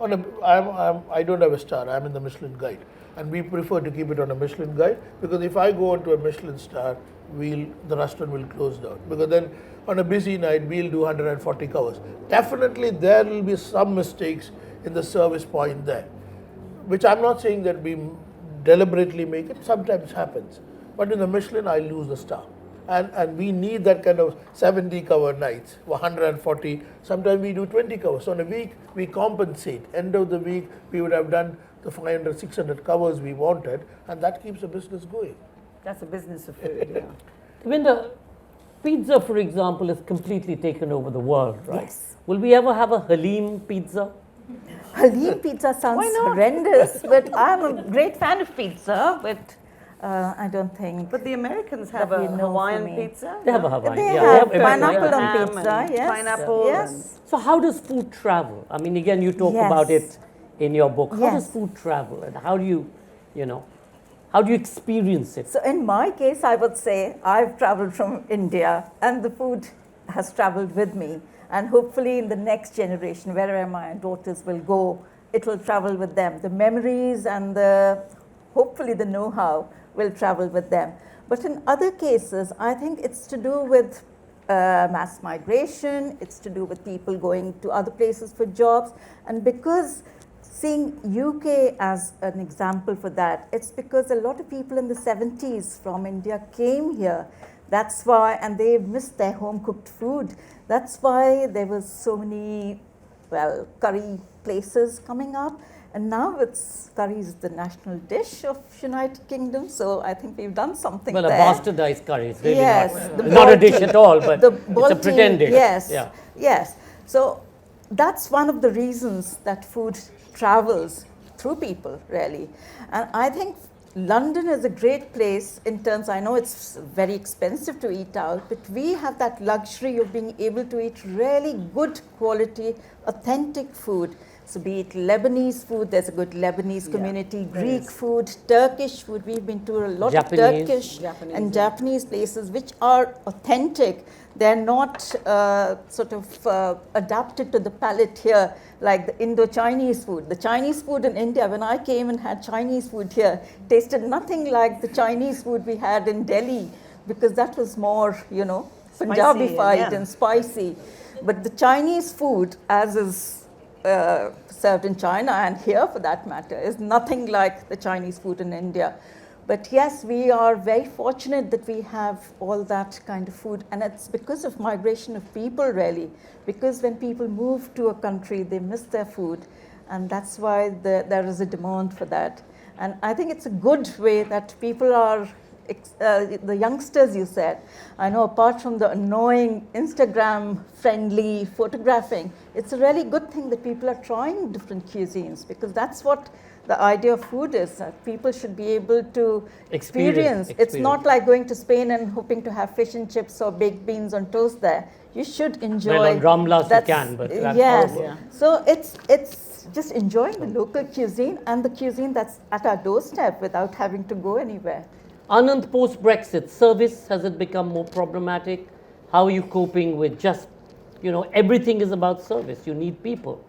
I don't have a star. I'm in the Michelin Guide, and we prefer to keep it on a Michelin Guide, because if I go onto a Michelin star, the restaurant will close down, because then on a busy night we'll do 140 covers. Definitely there will be some mistakes in the service point there, which I'm not saying that we deliberately make it, sometimes happens. But in the Michelin, I lose the star. And we need that kind of 70 cover nights, 140, sometimes we do 20 covers. So in a week, we compensate. End of the week, we would have done the 500, 600 covers we wanted, and that keeps the business going. That's a business of food, yeah. Tabinda, pizza, for example, is completely taken over the world, right? Yes. Will we ever have a Halim pizza? Halim pizza sounds horrendous, but I'm a great fan of pizza, but I don't think. But the Americans have That a we know for Hawaiian me. pizza. They have a Hawaiian. They yeah, have everything. pineapple on Ham pizza, and yes. pineapple Yes. So how does food travel? I mean, again, you talk Yes. about it in your book. How does Yes. food travel, and how do how do you experience it? So in my case, I would say I've traveled from India and the food has traveled with me. And hopefully in the next generation, wherever my daughters will go, it will travel with them. The memories and hopefully the know-how will travel with them. But in other cases, I think it's to do with mass migration, it's to do with people going to other places for jobs. And because seeing UK as an example for that, it's because a lot of people in the 70s from India came here. That's why, and they missed their home cooked food. That's why there was so many, curry places coming up. And now curry is the national dish of United Kingdom. So I think we've done something Well, there. a bastardized curry is really Yes, not, the it's not a dish Balti- at all, but the it's a Balti- pretend dish. Yes, Yeah. yes. So that's one of the reasons that food travels through people, really. And I think London is a great place in terms, I know it's very expensive to eat out, but we have that luxury of being able to eat really good quality, authentic food. So be it Lebanese food, there's a good Lebanese community, Greek food, Turkish food. We've been to a lot Japanese. of Turkish and Japanese places which are authentic. They're not adapted to the palate here like the Indo-Chinese food. The Chinese food in India, when I came and had Chinese food here, tasted nothing like the Chinese food we had in Delhi, because that was more, Punjabified and spicy. But the Chinese food, as is served in China and here for that matter, is nothing like the Chinese food in India. But yes, we are very fortunate that we have all that kind of food, and it's because of migration of people, really. Because when people move to a country, they miss their food, and that's why there is a demand for that. And I think it's a good way that people are, the youngsters you said, I know apart from the annoying Instagram-friendly photographing, it's a really good thing that people are trying different cuisines, because that's what the idea of food is that people should be able to experience. It's Experience. not like going to Spain and hoping to have fish and chips or baked beans on toast there. You should enjoy. Well, on Ramlas you that's- can, but that's yes. horrible. Yeah. So it's just enjoying the local cuisine and the cuisine that's at our doorstep without having to go anywhere. Anand, post-Brexit, service, has it become more problematic? How are you coping with just, everything is about service. You need people.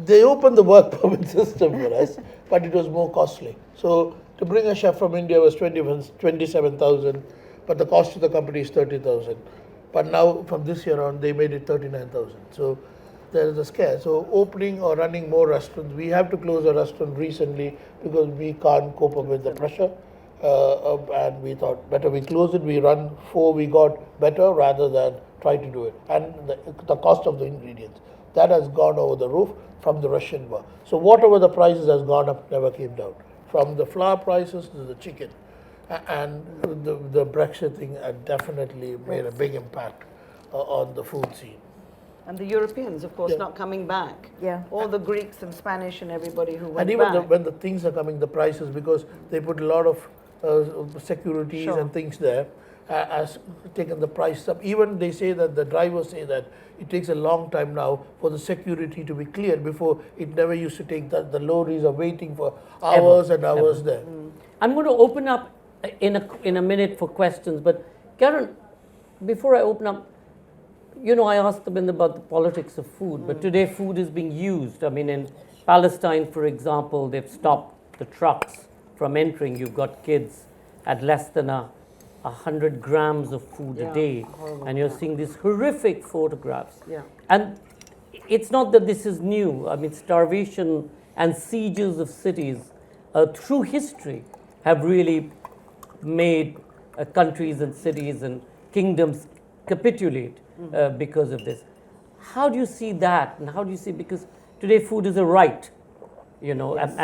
They opened the work permit system for us, but it was more costly. So to bring a chef from India was 27,000, but the cost to the company is 30,000. But now from this year on, they made it 39,000. So there is a scare. So opening or running more restaurants, we have to close a restaurant recently because we can't cope up with the pressure. And we thought better we close it. We run 4, we got better rather than try to do it. And the cost of the ingredients, that has gone over the roof from the Russian war. So whatever the prices has gone up never came down. From the flour prices to the chicken. And the Brexit thing had definitely made a big impact on the food scene. And the Europeans, of course, Yeah. not coming back. Yeah. All the Greeks and Spanish and everybody who went And even back. when the things are coming, the prices, because they put a lot of securities Sure. and things there, has taken the price up. Even they say that the drivers say that it takes a long time now for the security to be cleared. Before, it never used to take the lorries are waiting for hours and hours there. I'm going to open up in a minute for questions, but Karen, before I open up, I asked Tabinda about the politics of food, but today food is being used. I mean, in Palestine, for example, they've stopped the trucks from entering. You've got kids at less than 100 grams of food Yeah, a day, horrible, and you're yeah. seeing these horrific photographs. Yeah. And it's not that this is new. I mean, starvation and sieges of cities through history have really made countries and cities and kingdoms capitulate because of this. How do you see that? And how do you see, because today food is a right, Yes.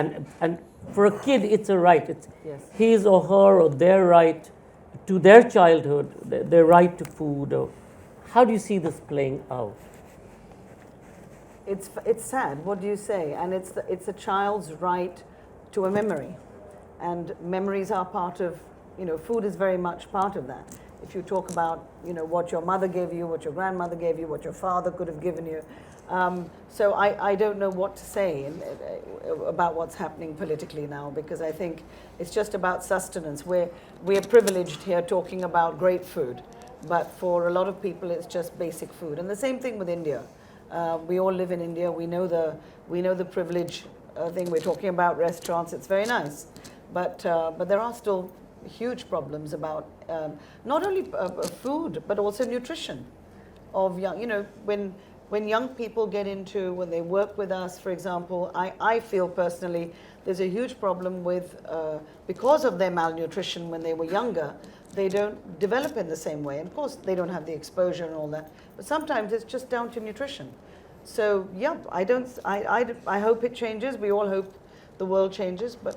and for a kid it's a right. It's Yes. his or her or their right to their childhood, their right to food. Or how do you see this playing out? It's sad. What do you say? And it's a child's right to a memory, and memories are part of. Food is very much part of that. If you talk about what your mother gave you, what your grandmother gave you, what your father could have given you. So I don't know what to say about what's happening politically now, because I think it's just about sustenance. We're privileged here talking about great food, but for a lot of people it's just basic food. And the same thing with India. We all live in India. We know the privilege thing. We're talking about restaurants. It's very nice, but there are still huge problems about not only food but also nutrition of young. When young people when they work with us, for example, I feel personally there's a huge problem with because of their malnutrition when they were younger. They don't develop in the same way. And of course, they don't have the exposure and all that. But sometimes it's just down to nutrition. So yeah, I hope it changes. We all hope the world changes, but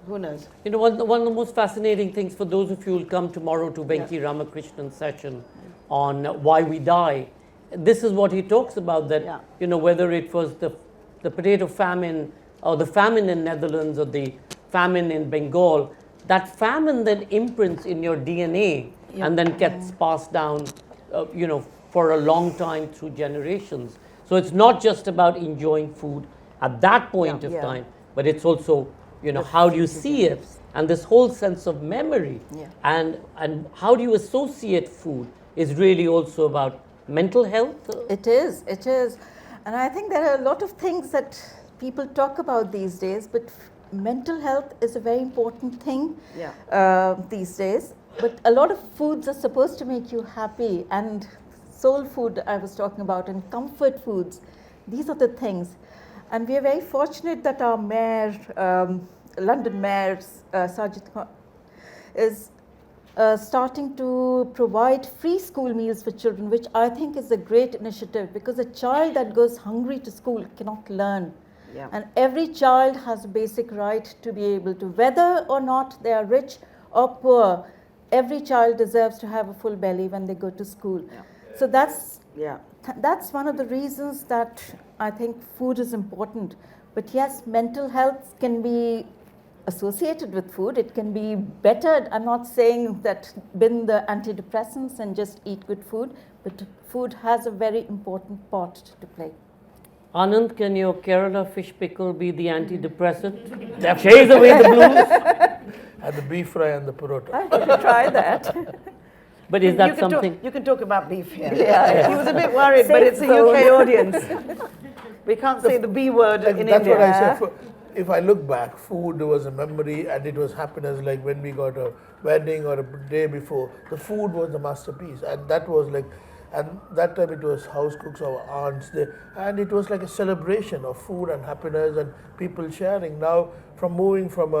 who knows? One of the most fascinating things for those of you who will come tomorrow to Venki Ramakrishna's session on why we die, this is what he talks about, that whether it was the potato famine or the famine in Netherlands or the famine in Bengal, that famine then imprints in your DNA and then gets passed down for a long time through generations. So it's not just about enjoying food at that point of time, but it's also how do you see it, and this whole sense of memory, and how do you associate food is really also about mental health. It is, and I think there are a lot of things that people talk about these days, but mental health is a very important thing these days. But a lot of foods are supposed to make you happy, and soul food I was talking about, and comfort foods, these are the things. And we are very fortunate that our mayor, London Mayor Sajid Khan, is starting to provide free school meals for children, which I think is a great initiative, because a child that goes hungry to school cannot learn. Yeah. And every child has a basic right to be able to, whether or not they are rich or poor, every child deserves to have a full belly when they go to school. Yeah. So that's Yeah. that's one of the reasons that I think food is important. But yes, mental health can be associated with food. It can be bettered. I'm not saying that bin the antidepressants and just eat good food, but food has a very important part to play. Anand, can your Kerala fish pickle be the antidepressant that chase away the blues? And the beef fry and the parota. I should try that. But is that something? You can talk about beef here. Yeah. He was a bit worried, but it's a UK audience. We can't say the B word in That's India. what I said. If I look back, food was a memory and it was happiness. Like when we got a wedding or a day before, the food was the masterpiece. And that was like, and that time it was house cooks or aunts there. And it was like a celebration of food and happiness and people sharing. Now, from moving from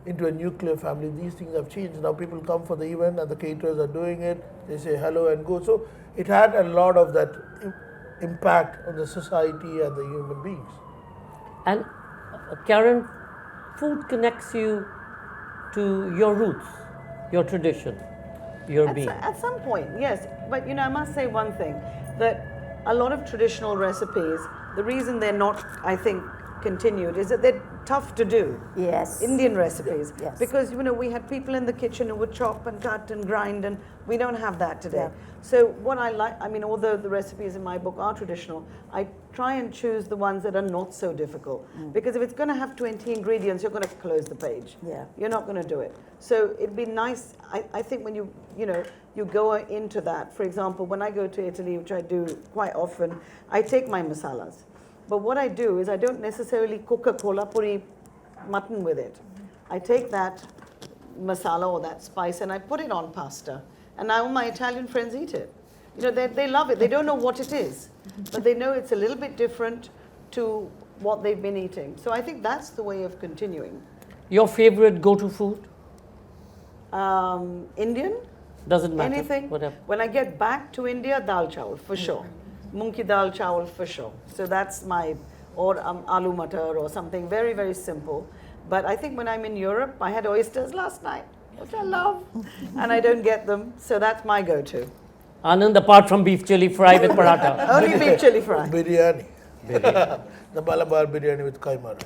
into a nuclear family, these things have changed. Now people come for the event and the caterers are doing it. They say hello and go. So it had a lot of that impact on the society and the human beings. And Karen, food connects you to your roots, your tradition, your being. At some point, yes. But I must say one thing, that a lot of traditional recipes, the reason they're not, I think, continued is that they're tough to do. Yes. Indian recipes. Yes. Because, we had people in the kitchen who would chop and cut and grind, and we don't have that today. Yeah. So what I like, although the recipes in my book are traditional, I try and choose the ones that are not so difficult. Because if it's going to have 20 ingredients, you're going to close the page. Yeah. You're not going to do it. So it'd be nice, I think when you go into that, for example, when I go to Italy, which I do quite often, I take my masalas. But what I do is I don't necessarily cook a kolhapuri mutton with it. I take that masala or that spice and I put it on pasta. And now my Italian friends eat it. They love it. They don't know what it is, but they know it's a little bit different to what they've been eating. So I think that's the way of continuing. Your favorite go-to food? Indian? Doesn't matter. Anything. Whatever. When I get back to India, dal chawal, for sure. Moong ki dal chawal, for sure. So that's or aloo matar or something very, very simple. But I think when I'm in Europe, I had oysters last night, which I love, and I don't get them. So that's my go-to. Anand, apart from beef chili fry with paratha. Only beef chili fry. Biryani. The Malabar biryani with kaimar.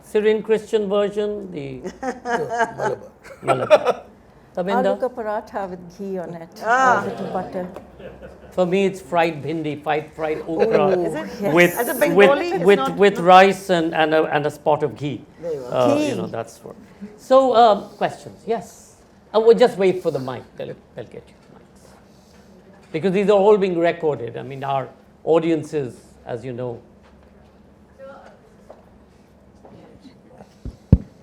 Syrian Christian version, the Malabar. Malabar. Tabinda? Aloo ka paratha with ghee on it, a little butter. For me, it's fried bhindi, fried okra Is it? with As a Bengali, it's with rice and a spot of ghee. There you are. Ghee. That's for. So questions? Yes. We'll just wait for the mic. They'll get you mics because these are all being recorded. Our audiences, as you know.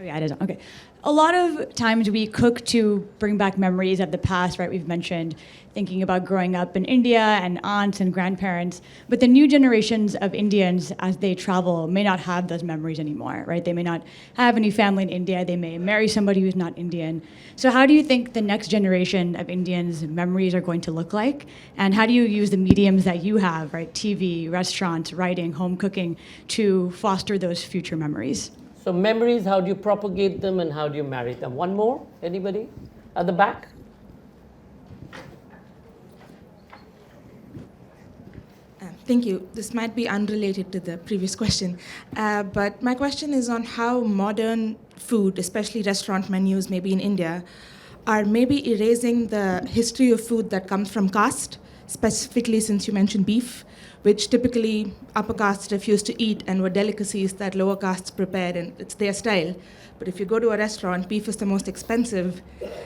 Okay. A lot of times we cook to bring back memories of the past, right? We've mentioned thinking about growing up in India and aunts and grandparents, but the new generations of Indians, as they travel, may not have those memories anymore, right? They may not have any family in India. They may marry somebody who's not Indian. So how do you think the next generation of Indians' memories are going to look like? And how do you use the mediums that you have, right? TV, restaurants, writing, home cooking, to foster those future memories? So memories, how do you propagate them and how do you marry them? One more? Anybody? At the back? Thank you. This might be unrelated to the previous question, but my question is on how modern food, especially restaurant menus, maybe in India, are maybe erasing the history of food that comes from caste, specifically since you mentioned beef, which typically upper castes refused to eat and were delicacies that lower castes prepared, and it's their style. But if you go to a restaurant, beef is the most expensive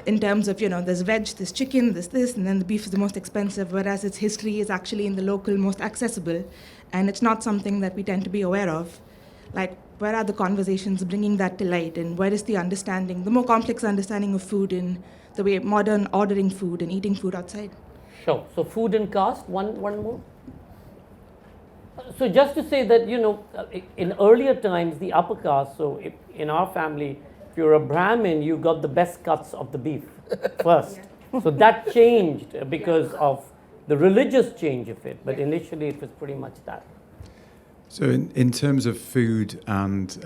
in terms of, there's veg, there's chicken, there's this, and then the beef is the most expensive, whereas its history is actually in the local most accessible, and it's not something that we tend to be aware of. Like, where are the conversations bringing that to light, and where is the understanding, the more complex understanding of food in the way modern ordering food and eating food outside? Sure. So food and caste, one more. So just to say that, in earlier times, the upper caste, so in our family, if you're a Brahmin, you got the best cuts of the beef first. So that changed because of the religious change of it, but initially it was pretty much that. So in terms of food and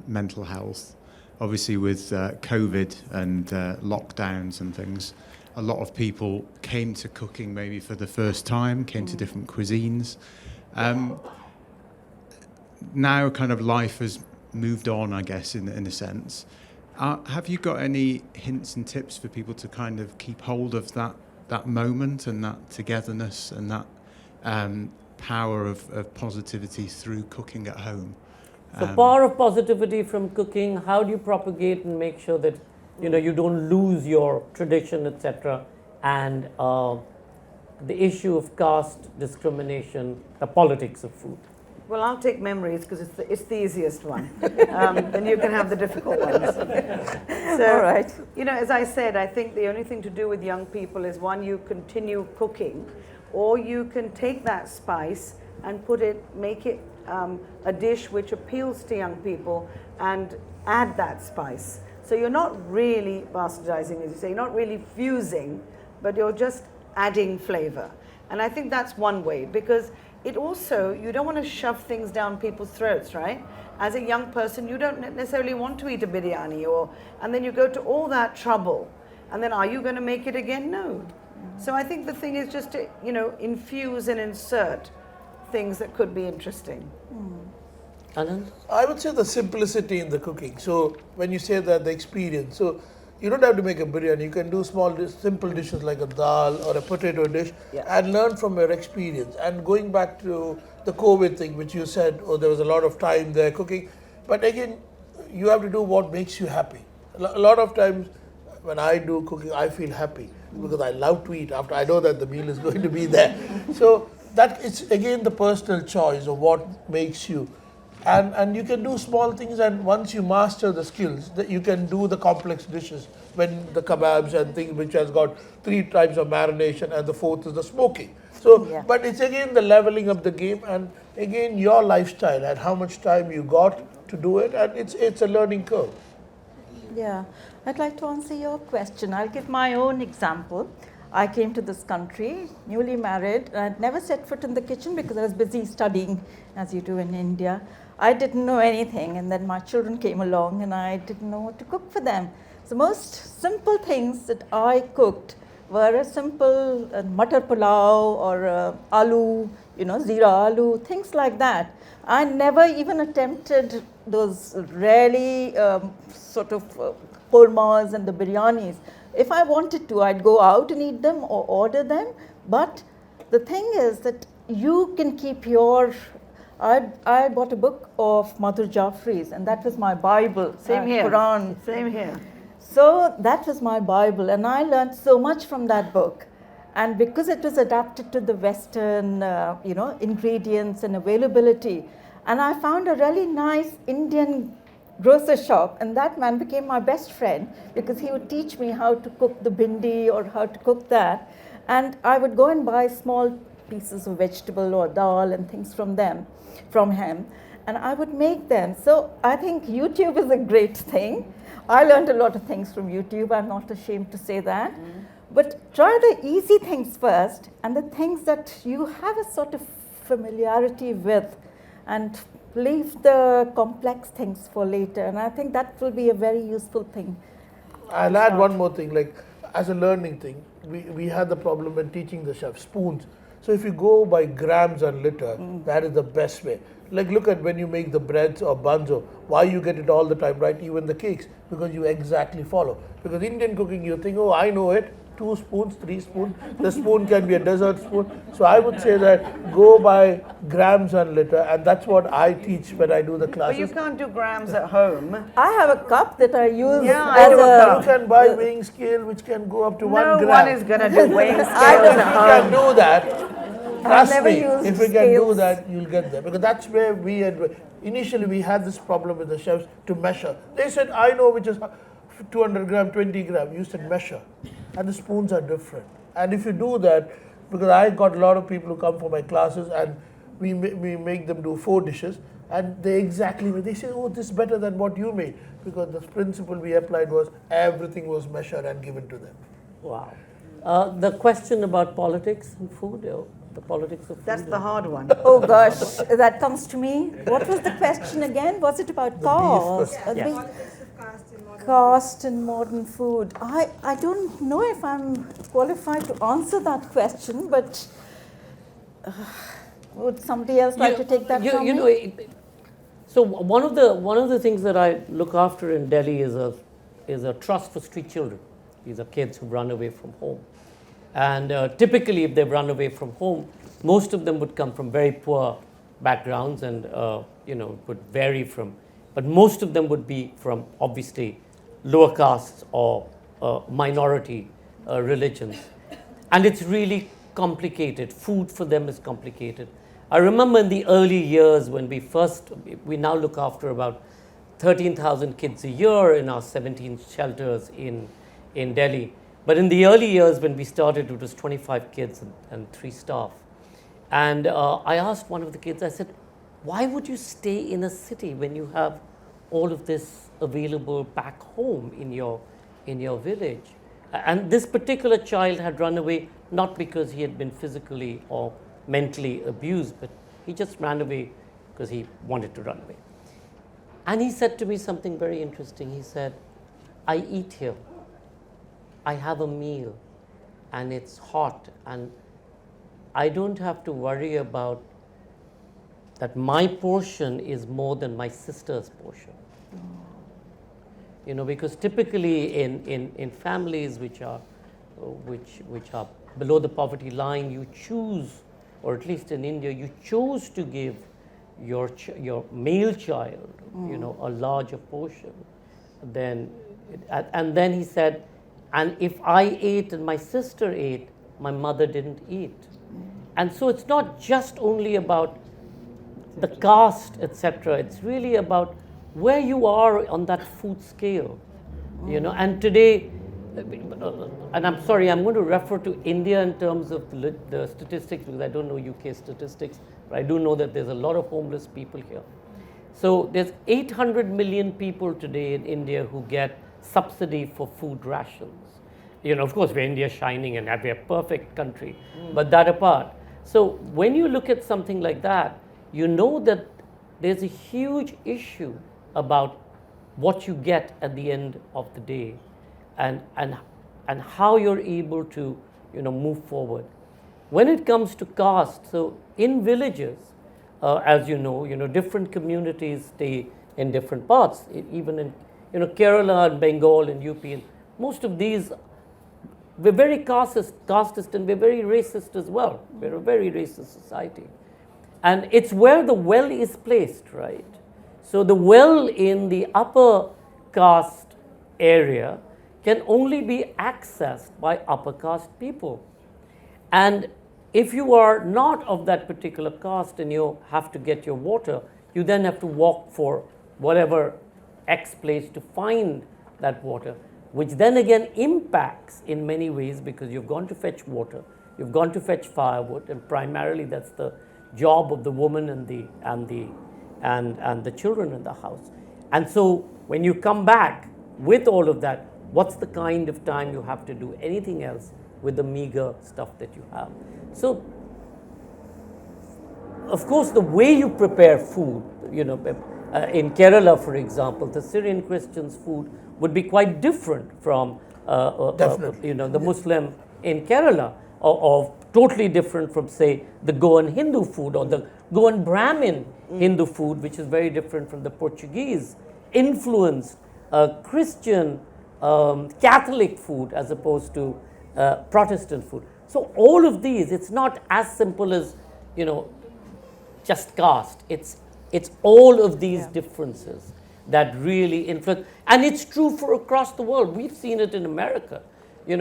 mental health, obviously with COVID and lockdowns and things, a lot of people came to cooking maybe for the first time, came to different cuisines. now kind of life has moved on, I guess, in a sense. Have you got any hints and tips for people to kind of keep hold of that moment and that togetherness and that power of positivity through cooking at home? So power of positivity from cooking, how do you propagate and make sure that you don't lose your tradition, etc., and the issue of caste discrimination, the politics of food? Well, I'll take memories because it's the easiest one. Then you can have the difficult ones. So, All right. as I said, I think the only thing to do with young people is, one, you continue cooking, or you can take that spice and make it a dish which appeals to young people and add that spice. So you're not really bastardizing, as you say, you're not really fusing, but you're just adding flavor. And I think that's one way, because it also, you don't want to shove things down people's throats, right? As a young person, you don't necessarily want to eat a biryani, and then you go to all that trouble, and then are you going to make it again? No. So I think the thing is just to, infuse and insert things that could be interesting. Anand? I would say the simplicity in the cooking. So when you say that, the experience. So you don't have to make a biryani. You can do simple dishes like a dal or a potato dish, and learn from your experience. And going back to the COVID thing, which you said, there was a lot of time there cooking. But again, you have to do what makes you happy. A lot of times when I do cooking, I feel happy because I love to eat after I know that the meal is going to be there. So that it's again the personal choice of what makes you. And you can do small things, and once you master the skills, that you can do the complex dishes, when the kebabs and things which has got 3 types of marination, and the 4th is the smoking. So, but it's again the leveling of the game, and again your lifestyle and how much time you got to do it, and it's a learning curve. Yeah, I'd like to answer your question. I'll give my own example. I came to this country, newly married, and I'd never set foot in the kitchen because I was busy studying, as you do in India. I didn't know anything, and then my children came along and I didn't know what to cook for them. So most simple things that I cooked were a simple matar pulao or aloo, zira aloo, things like that. I never even attempted those really kormas and the biryanis. If I wanted to, I'd go out and eat them or order them. But the thing is that you can keep your... I bought a book of Madhur Jafri's, and that was my Bible. Same here. Quran. Same here. So that was my Bible, and I learned so much from that book. And because it was adapted to the Western, ingredients and availability, and I found a really nice Indian grocer shop, and that man became my best friend because he would teach me how to cook the bhindi or how to cook that. And I would go and buy small pieces of vegetable or dal and things from him, and I would make them. So I think YouTube is a great thing. I learned a lot of things from YouTube, I'm not ashamed to say that. But try the easy things first, and the things that you have a sort of familiarity with, and leave the complex things for later. And I think that will be a very useful thing. I'll add one more thing, like as a learning thing, we had the problem when teaching the chef, spoons. So if you go by grams and liter, that is the best way. Like look at when you make the breads or buns, or why you get it all the time, right? Even the cakes, because you exactly follow. Because Indian cooking, you think, I know it, 2 spoons, 3 spoons. The spoon can be a dessert spoon. So I would say that go by grams and liter, and that's what I teach when I do the classes. But you can't do grams at home. I have a cup that I use I do a cup. You can buy weighing scale which can go up to 1 gram. No one is going to do weighing scales If at you home. can do that, trust never me, used if we can do scales. that, you'll get there. Because that's where initially we had this problem with the chefs to measure. They said, I know which is 200 gram, 20 gram. You said measure. And the spoons are different. And if you do that, because I got a lot of people who come for my classes, and we make them do 4 dishes, and they say, this is better than what you made. Because the principle we applied was everything was measured and given to them. Wow. The question about politics and food, the politics of food. That's the hard one. Oh gosh, that comes to me. What was the question again? Was it about caste? Caste in modern food. I don't know if I'm qualified to answer that question, but would somebody else like to take that from me? So one of the things that I look after in Delhi is a trust for street children. These are kids who run away from home, and typically, if they've run away from home, most of them would come from very poor backgrounds, and would vary from, but most of them would be from obviously lower castes or minority religions, and it's really complicated. Food for them is complicated. I remember in the early years when we now look after about 13,000 kids a year in our 17 shelters in Delhi. But in the early years when we started, it was 25 kids and 3 staff. And I asked one of the kids, I said, why would you stay in a city when you have all of this available back home in your village? And this particular child had run away not because he had been physically or mentally abused, but he just ran away because he wanted to run away. And he said to me something very interesting. He said, I eat here. I have a meal and it's hot, and I don't have to worry about that my portion is more than my sister's portion. Because typically in families which are below the poverty line, you choose, or at least in India, you choose to give your male child, a larger portion. And then he said, and if I ate and my sister ate, my mother didn't eat. And so it's not just only about the caste, etc. It's really about where you are on that food scale, And today, and I'm sorry, I'm going to refer to India in terms of the statistics because I don't know UK statistics, but I do know that there's a lot of homeless people here. So there's 800 million people today in India who get subsidy for food rations. Of course, we're India shining and we're a perfect country, but that apart. So when you look at something like that, you know that there's a huge issue about what you get at the end of the day, and how you're able to move forward. When it comes to caste, so in villages, as different communities stay in different parts. Even in Kerala and Bengal and UP, and most of these, we're very casteist, and we're very racist as well. We're a very racist society. And it's where the well is placed, right? So the well in the upper caste area can only be accessed by upper caste people. And if you are not of that particular caste and you have to get your water, you then have to walk for whatever X place to find that water, which then again impacts in many ways because you've gone to fetch water, you've gone to fetch firewood, and primarily that's the job of the woman and the children in the house. And so when you come back with all of that, what's the kind of time you have to do anything else with the meager stuff that you have? So, of course, the way you prepare food, in Kerala, for example, the Syrian Christians' food would be quite different from the Muslim in Kerala, or totally different from, say, the Goan Hindu food or the Goan Brahmin Hindu food, which is very different from the Portuguese influenced Christian Catholic food as opposed to Protestant food. So all of these, it's not as simple as just caste. It's all of these differences that really influence, and it's true for across the world. We've seen it in America. We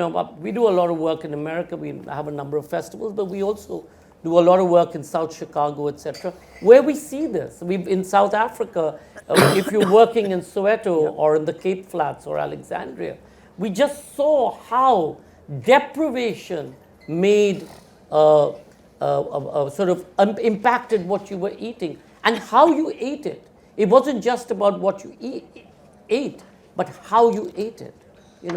do a lot of work in America. We have a number of festivals, but we also do a lot of work in South Chicago, etc., where we see this. In South Africa, if you're working in Soweto or in the Cape Flats or Alexandria, we just saw how deprivation made sort of impacted what you were eating and how you ate it. It wasn't just about what you ate, but how you ate it.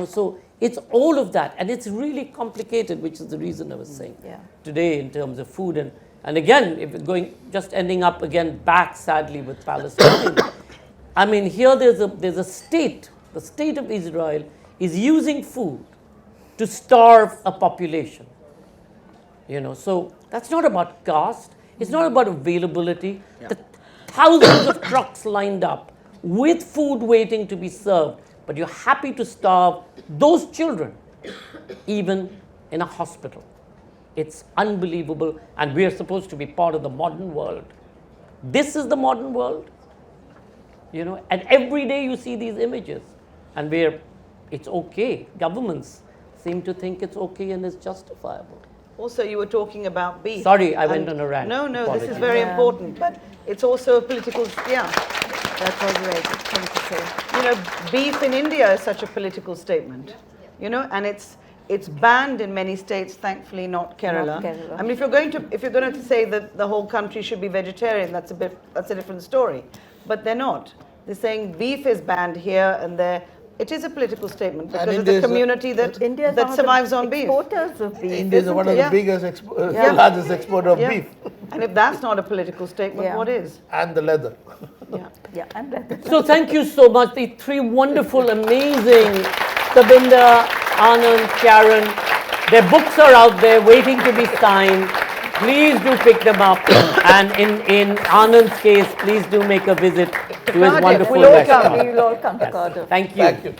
So it's all of that, and it's really complicated, which is the reason I was saying today in terms of food. And again, if it's ending up again back sadly with Palestine. I mean, here there's a state. The state of Israel is using food to starve a population. So that's not about caste. It's not about availability. thousands of trucks lined up with food waiting to be served, but you're happy to starve those children, even in a hospital. It's unbelievable, and we are supposed to be part of the modern world. This is the modern world, you know, and every day you see these images, and it's okay. Governments seem to think it's okay and it's justifiable. Also, you were talking about beef. Sorry, I went on a rant. No, this Apologies. is very important, but it's also a political, That was a very good thing to say. you know, beef in India is such a political statement, you know, and it's banned in many states, thankfully not Kerala. Not Kerala. I mean, if you're going to say that the whole country should be vegetarian, that's a different story. But they're not. They're saying beef is banned here and there. It is a political statement because it's a India's community that survives on beef. Exporters of beef. India is one of the Yeah. biggest, largest exporter of Yeah. beef, And if that's not a political statement, Yeah. what is? and the leather. Yeah. Yeah, and that. So thank you so much, the three wonderful, amazing Tabinda, Anand, Karen. Their books are out there waiting to be signed. Please do pick them up, and in Anand's case, please do make a visit to his Cardiff. wonderful We'll all come. restaurant. We will all come to Cardiff. Thank you. Thank you.